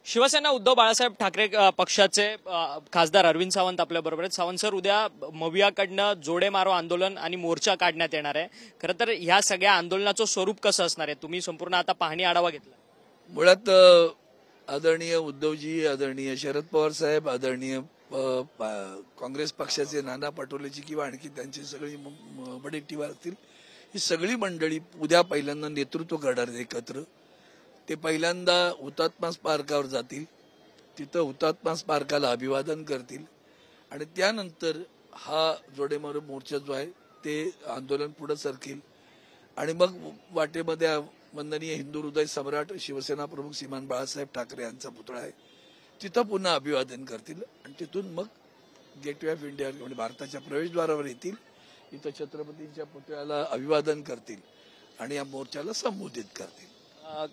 शिवसेना उद्धव बाळासाहेब ठाकरे पक्षाचे खासदार अरविंद सावंत आपल्या बरोबर आहेत। सावंत सर, उद्या मवियाकडनं जोडे मारो आंदोलन आणि मोर्चा काढण्यात येणार आहे। खरं तर ह्या सगळ्या आंदोलनाचं स्वरूप कसं असणार आहे? तुम्ही संपूर्ण आता पाहणी आढावा घेतला। मुळात आदरणीय उद्धवजी, आदरणीय शरद पवार साहेब, आदरणीय काँग्रेस पक्षाचे नाना पटोलेजी किंवा आणखी त्यांची सगळी वडेट्टीवार असतील, ही सगळी मंडळी उद्या पहिल्यांदा नेतृत्व करणार आहेत एकत्र। ते पहिल्यांदा हुतात्मा स्मारकावर जातील, तिथं हुतात्मा स्मारकाला अभिवादन करतील आणि त्यानंतर हा जोडेमारो मोर्चा जो आहे ते आंदोलन पुढे सरकेल आणि मग वाटेमध्ये वंदनीय हिंदू हृदय सम्राट शिवसेना प्रमुख श्रीमान बाळासाहेब ठाकरे यांचा पुतळा आहे, तिथं पुन्हा अभिवादन करतील आणि तिथून मग गेटवे ऑफ इंडिया म्हणजे भारताच्या प्रवेशद्वारावर येतील, इथं छत्रपतींच्या पुतळ्याला अभिवादन करतील आणि या मोर्चाला संबोधित करतील।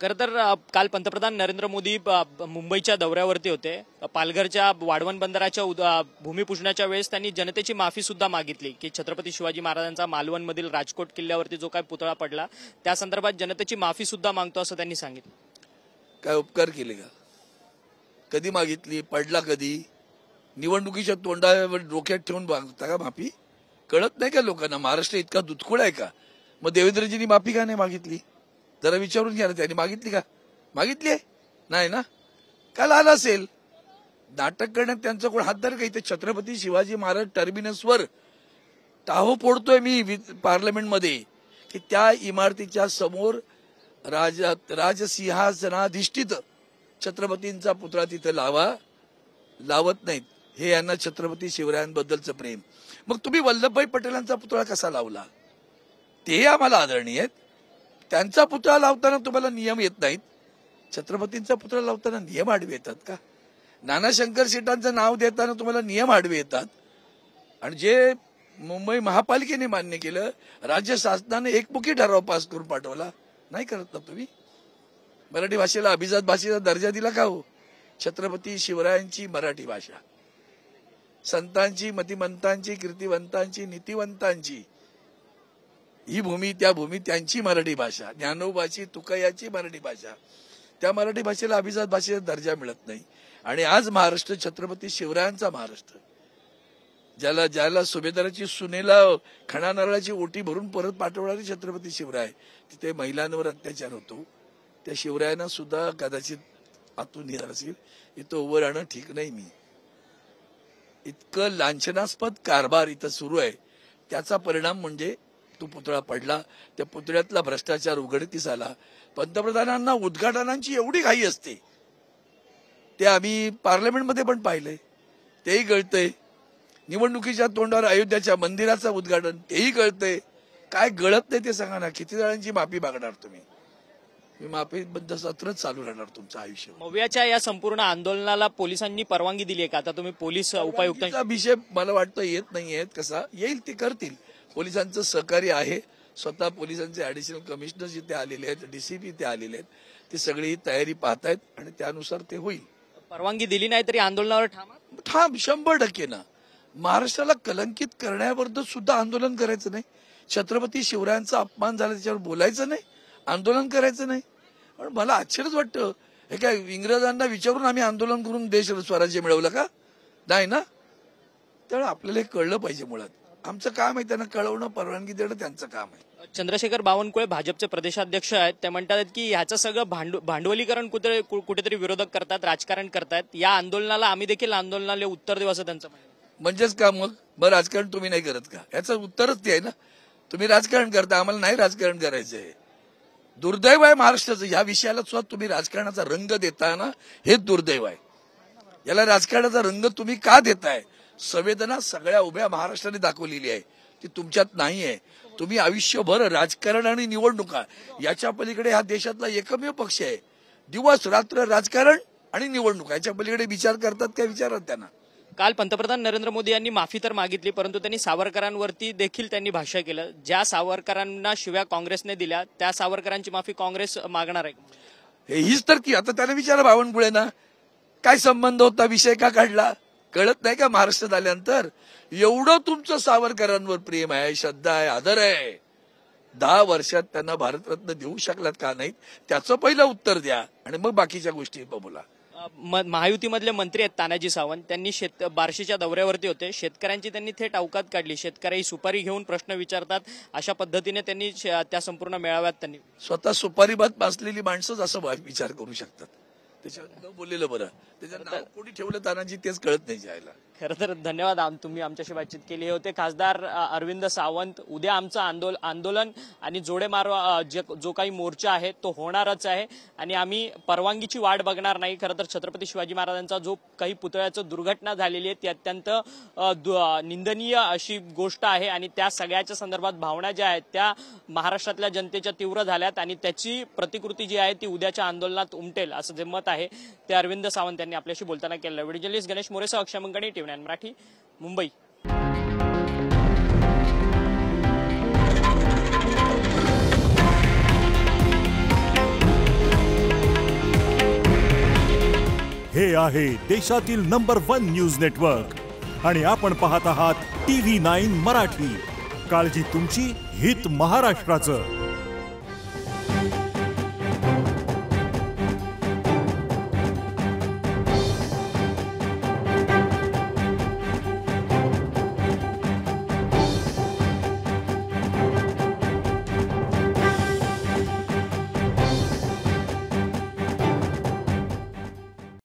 खरं तर काल पंतप्रधान नरेंद्र मोदी मुंबईच्या दौऱ्यावरती होते। पालघरच्या वाढवण बंदराच्या भूमिपूजनाच्या वेळेस त्यांनी जनतेची माफी सुद्धा मागितली की छत्रपती शिवाजी महाराजांचा मालवणमधील राजकोट किल्ल्यावरती जो काय पुतळा पडला त्या संदर्भात जनतेची माफी सुद्धा मागतो असं त्यांनी सांगितलं। काय उपकार केले का? कधी मागितली? पडला कधी? निवडणुकीच्या तोंडावर डोक्यात ठेवून मागता का माफी? कळत नाही का लोकांना? महाराष्ट्र इतका दुधखोड आहे का? मग देवेंद्रजींनी माफी का नाही मागितली? जरा विचारून घ्या ना, त्यांनी मागितली का? मागितली आहे नाही ना? काल आला असेल नाटक करण्यात त्यांचा कोण हातदार का? इथे छत्रपती शिवाजी महाराज टर्मिनसवर टाहो फोडतोय मी पार्लमेंटमध्ये की त्या इमारतीच्या समोर राजसिंहासनाधिष्ठित छत्रपतींचा पुतळा तिथे लावत नाहीत। हे यांना छत्रपती शिवरायांबद्दलचं प्रेम। मग तुम्ही वल्लभभाई पटेलांचा पुतळा कसा लावला? ते आम्हाला आदरणीय आहेत। त्यांचा पुतळा लावताना तुम्हाला नियम येत नाहीत, छत्रपतींचा पुतळा लावताना नियम आडवे येतात का? नाना शंकर शेटांचं नाव देताना तुम्हाला नियम आडवे येतात आणि जे मुंबई महापालिकेने मान्य केलं, राज्य शासनाने एकमुखी ठराव पास करून पाठवला, नाही करत ना तुम्ही? मराठी भाषेला अभिजात भाषेचा दर्जा दिला का हो? छत्रपती शिवरायांची मराठी भाषा, संतांची, मतिमंतांची, कीर्तिवंतांची, नीतिवंतांची ही भूमी, त्या भूमी त्यांची मराठी भाषा, ज्ञानोबाची, तुकयाची मराठी भाषा, त्या मराठी भाषेला अभिजात भाषेचा दर्जा मिळत नाही। आणि आज महाराष्ट्र छत्रपती शिवरायांचा महाराष्ट्र, ज्याला सुभेदाराची सुनेला खणा नारळाची ओटी भरून परत पाठवणारी छत्रपती शिवराय, तिथे महिलांवर अत्याचार होतो, त्या शिवरायांना सुद्धा कदाचित आतून येणार असेल, इथं उभं राहणं ठीक नाही। मी इतकं लांछनास्पद कारभार इथं सुरू आहे, त्याचा परिणाम म्हणजे तो पुतळा पडला, त्या पुतळ्यातला भ्रष्टाचार उघडकीस आला। पंतप्रधानांना उद्घाटनांची एवढी घाई असते, ते आम्ही पार्लमेंटमध्ये पण पाहिलंय, तेही कळतंय। निवडणुकीच्या तोंडावर अयोध्याच्या मंदिराचं उद्घाटन, तेही कळतंय। काय गळत नाही ते सांगा ना? किती जणांची माफी मागणार तुम्ही? मी माफीबद्दल सत्रच चालू राहणार तुमचं आयुष्य। मवियाच्या या संपूर्ण आंदोलनाला पोलिसांनी परवानगी दिली आहे का? आता तुम्ही पोलीस उपायुक्तांचा विषय मला वाटतं येत नाहीयेत, कसा येईल ते करतील। पोलिसांचं सहकार्य आहे, स्वतः पोलिसांचे ऍडिशनल कमिशनर जिथे आलेले आहेत, डीसीपी इथे आलेले आहेत, ते सगळी तयारी पाहतायत आणि त्यानुसार ते होईल। परवानगी दिली नाही तरी आंदोलनावर ठाम 100% ना। महाराष्ट्राला कलंकित करण्याबद्दल सुद्धा आंदोलन करायचं नाही, छत्रपती शिवरायांचा अपमान झाला त्याच्यावर बोलायचं नाही, आंदोलन करायचं नाही। पण मला आश्चर्यच वाटतं, हे काय इंग्रजांना विचारून आम्ही आंदोलन करून देश स्वराज्य मिळवलं का? नाही ना। त्यामुळे आपल्याला हे कळलं पाहिजे। मुळात आमचं काम आहे त्यांना कळवणं, परवानगी देणं त्यांचं काम आहे। चंद्रशेखर बावनकुळे भाजपचे प्रदेशाध्यक्ष आहेत, ते म्हणतात की ह्याचं सगळं भांडवलीकरण कुठेतरी विरोधक करतात, राजकारण करतात। या आंदोलनाला आम्ही देखील आंदोलनाला उत्तर देऊ असं त्यांचं म्हणणं। म्हणजेच का मग राजकारण तुम्ही नाही करत का? याचं उत्तरच ते आहे ना, तुम्ही राजकारण करता, आम्हाला नाही राजकारण करायचंय। दुर्दैव आहे महाराष्ट्राचं, या विषयाला सुद्धा तुम्ही राजकारणाचा रंग देताय ना, हे दुर्दैव आहे। याला राजकारणाचा रंग तुम्ही का देताय? संवेदना सगळ्या उभ्या महाराष्ट्राने दाखवलेली आहे, ती तुमच्यात नाहीये। तुम्ही आयुष्यभर राजकारण आणि निवडणुका याच्या पलीकडे हा देशातला एकमेव पक्ष आहे, दिवस रात्र राजकारण आणि निवडणुका याच्या पलीकडे विचार करतात का? विचारात त्यांना। काल पंतप्रधान नरेंद्र मोदी यांनी माफी तर मागितली, परंतु त्यांनी सावरकरांवरती देखील त्यांनी भाष्य केलं। ज्या सावरकरांना शिव्या काँग्रेसने दिल्या त्या सावरकरांची माफी काँग्रेस मागणार आहे। हीच तर की आता त्याने विचारा बावनकुळेंना, काय संबंध होता, विषय का काढला? कळत नाही का? महाराष्ट्रात आल्यानंतर एवढं तुमचं सावरकरांवर प्रेम आहे, श्रद्धा आहे, आदर आहे, 10 वर्षात त्यांना भारतरत्न देऊ शकलात का नाहीत? त्याचं पहिलं उत्तर द्या आणि मग बाकीच्या गोष्टी बोला। महायुतीमधले मंत्री आहेत तानाजी सावंत, त्यांनी बार्शीच्या दौऱ्यावरती होते. शेतकऱ्यांची त्यांनी थेट अवकात काढली. शेतकरी सुपारी घेऊन प्रश्न विचारतात अशा पद्धतीने त्यांनी त्या संपूर्ण मेळाव्यात त्यांनी स्वतः सुपारीबाद पासलेली माणसंच असं विचार करू शकतात. त्याच्यावर न बोललेलं बरं. त्याचं नाव कोणी ठेवलं तानाजी तेच कळत नाही जायला. खरं तर धन्यवाद. तुम्ही आमच्याशी बातचीत केली. हे होते खासदार अरविंद सावंत. उद्या आमचं आंदोलन आणि जोडेमारो जो काही मोर्चा आहे तो होणारच आहे आणि आम्ही परवानगीची वाट बघणार नाही. खरं तर छत्रपती शिवाजी महाराजांचा जो काही पुतळ्याचं दुर्घटना झालेली आहे ती अत्यंत निंदनीय अशी गोष्ट आहे आणि त्या सगळ्याच्या संदर्भात भावना ज्या आहेत त्या महाराष्ट्रातल्या जनतेच्या तीव्र झाल्यात आणि त्याची प्रतिकृती जी आहे ती उद्याच्या आंदोलनात उमटेल असं जे मत आहे ते अरविंद सावंत यांनी आपल्याशी बोलताना केलं. व्हिडिओ जर्नलिस्ट गणेश मोरेसह अक्षय मंगणे, टीव्ही 9 मराठी, मुंबई. हे आहे देशातील नंबर 1 न्यूज नेटवर्क आणि आपण पाहत आहात TV9 मराठी. काळजी तुमची, हित महाराष्ट्राचं.